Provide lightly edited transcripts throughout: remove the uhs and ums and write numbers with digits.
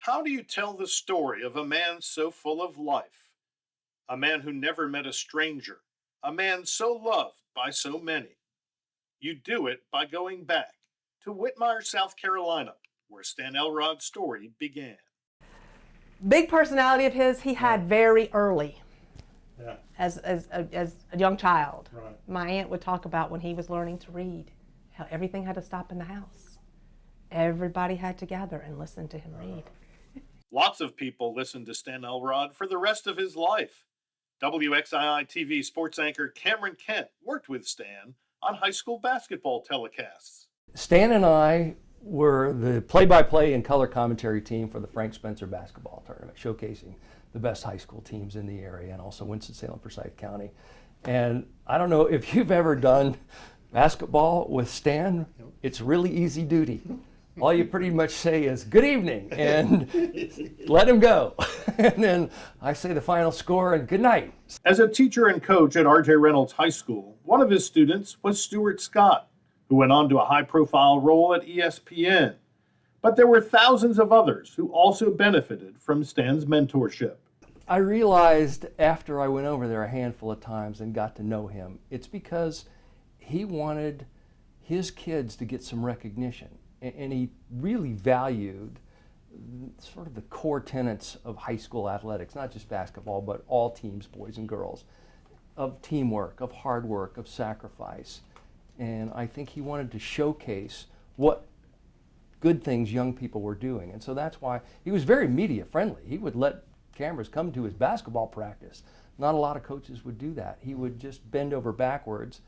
How do you tell the story of a man so full of life, a man who never met a stranger, a man so loved by so many? You do it by going back to Whitmire, South Carolina, where Stan Elrod's story began. Big personality of his he Right. had very early Yeah, as a young child. right. My aunt would talk about when he was learning to read, how everything had to stop in the house. Everybody had to gather and listen to him read. Lots of people listened to Stan Elrod for the rest of his life. WXII TV sports anchor Cameron Kent worked with Stan on high school basketball telecasts. Stan and I were the play-by-play and color commentary team for the Frank Spencer basketball tournament, showcasing the best high school teams in the area and also Winston-Salem, Forsyth County. And I don't know if you've ever done basketball with Stan, it's really easy duty. All you pretty much say is good evening and let him go. And then I say the final score and good night. As a teacher and coach at R.J. Reynolds High School, one of his students was Stuart Scott, who went on to a high-profile role at ESPN. But there were thousands of others who also benefited from Stan's mentorship. I realized after I went over there a handful of times and got to know him, it's because he wanted his kids to get some recognition. And he really valued sort of the core tenets of high school athletics, not just basketball, but all teams, boys and girls, of teamwork, of hard work, of sacrifice. And I think he wanted to showcase what good things young people were doing. And so that's why he was very media friendly. He would let cameras come to his basketball practice. Not a lot of coaches would do that. He would just bend over backwards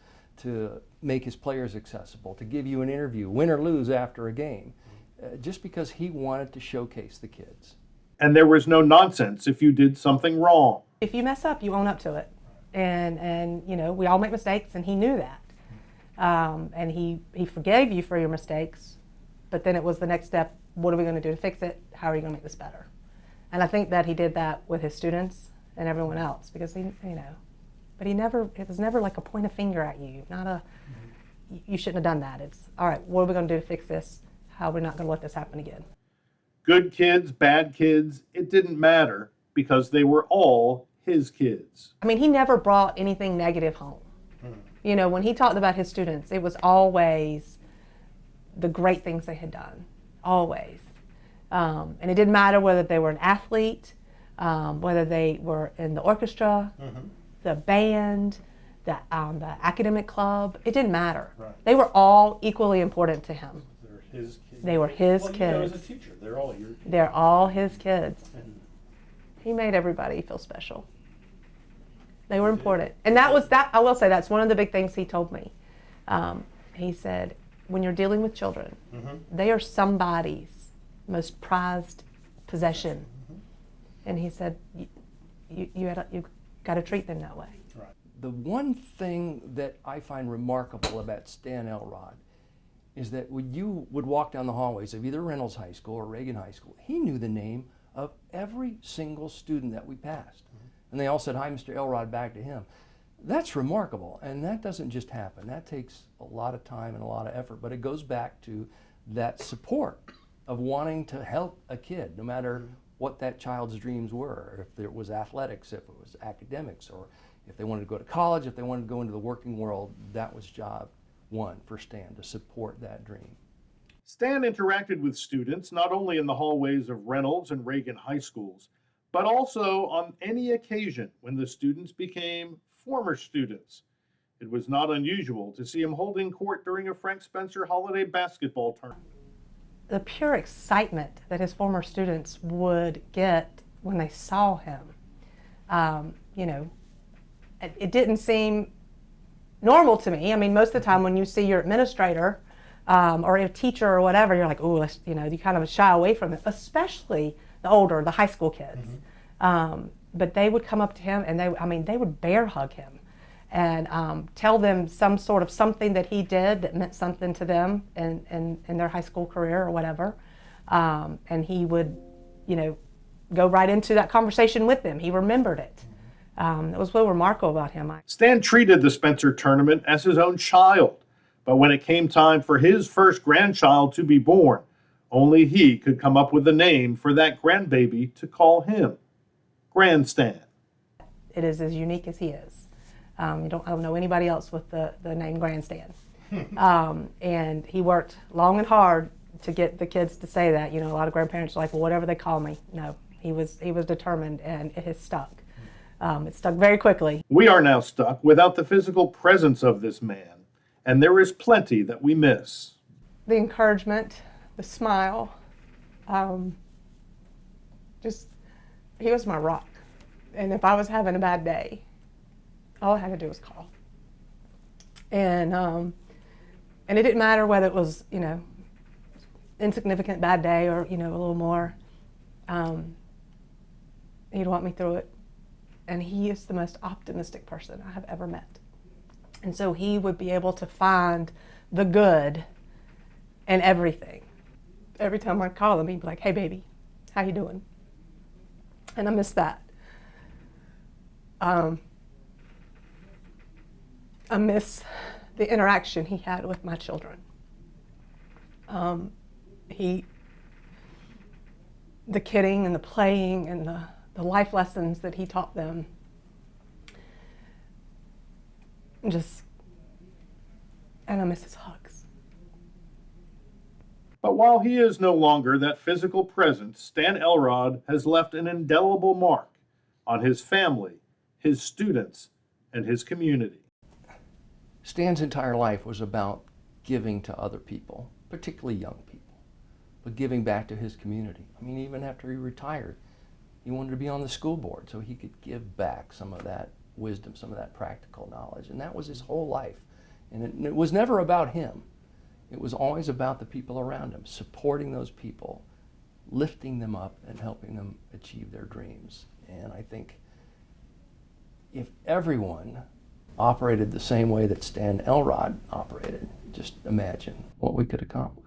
to make his players accessible, to give you an interview, win or lose after a game, just because he wanted to showcase the kids. And there was no nonsense if you did something wrong. If you mess up, you own up to it. And you know, we all make mistakes, and he knew that. And he forgave you for your mistakes, but then it was the next step, what are we going to do to fix it? How are you going to make this better? And I think that he did that with his students and everyone else, because he, you know, but it was never like a point a finger at you, not a, you shouldn't have done that. It's, all right, what are we going to do to fix this? How are we not going to let this happen again? Good kids, bad kids, it didn't matter because they were all his kids. I mean, he never brought anything negative home. You know, when he talked about his students, it was always the great things they had done, always. And it didn't matter whether they were an athlete, whether they were in the orchestra, the band, the academic club. It didn't matter. Right. They were all equally important to him. They're his kids. They were his well, kids. You know, as a teacher, they're all your kids. They're all his kids. And He made everybody feel special. They were important. And that was that. I will say that's one of the big things he told me. He said, when you're dealing with children, they are somebody's most prized possession. And he said, you've got to treat them that way. right. The one thing that I find remarkable about Stan Elrod is that when you would walk down the hallways of either Reynolds High School or Reagan High School, he knew the name of every single student that we passed. And they all said, hi, Mr. Elrod, back to him. That's remarkable, and that doesn't just happen. That takes a lot of time and a lot of effort, but it goes back to that support of wanting to help a kid, no matter what that child's dreams were, if it was athletics, if it was academics, or if they wanted to go to college, if they wanted to go into the working world. That was job one for Stan, to support that dream. Stan interacted with students not only in the hallways of Reynolds and Reagan high schools, but also on any occasion when the students became former students. It was not unusual to see him holding court during a Frank Spencer holiday basketball tournament. The pure excitement that his former students would get when they saw him, you know, it didn't seem normal to me. I mean, most of the time when you see your administrator or a teacher or whatever, you're like, oh, you know, you kind of shy away from it, especially the high school kids. But they would come up to him and they would bear hug him and tell them some sort of something that he did that meant something to them in their high school career or whatever. And he would, you know, go right into that conversation with them. He remembered it. It was really remarkable about him. Stan treated the Spencer tournament as his own child, but when it came time for his first grandchild to be born, Only he could come up with a name for that grandbaby to call him. Grandstand. It is as unique as he is. I don't know anybody else with the name Grandstand. And he worked long and hard to get the kids to say that. You know, a lot of grandparents are like, well, whatever they call me. No, he was determined, and it has stuck. It stuck very quickly. We are now stuck without the physical presence of this man, and there is plenty that we miss. The encouragement, the smile, he was my rock. And if I was having a bad day, all I had to do was call. And it didn't matter whether it was, you know, insignificant bad day or, you know, a little more. He'd walk me through it. And he is the most optimistic person I have ever met. And so he would be able to find the good in everything. Every time I'd call him, he'd be like, hey baby, how you doing? And I miss that. I miss the interaction he had with my children. The kidding and the playing and the life lessons that he taught them. And I miss his hugs. But while he is no longer that physical presence, Stan Elrod has left an indelible mark on his family, his students, and his community. Stan's entire life was about giving to other people, particularly young people, but giving back to his community. I mean, even after he retired, he wanted to be on the school board so he could give back some of that wisdom, some of that practical knowledge. And that was his whole life. And it was never about him. It was always about the people around him, supporting those people, lifting them up and helping them achieve their dreams. And I think if everyone operated the same way that Stan Elrod operated, just imagine what we could accomplish.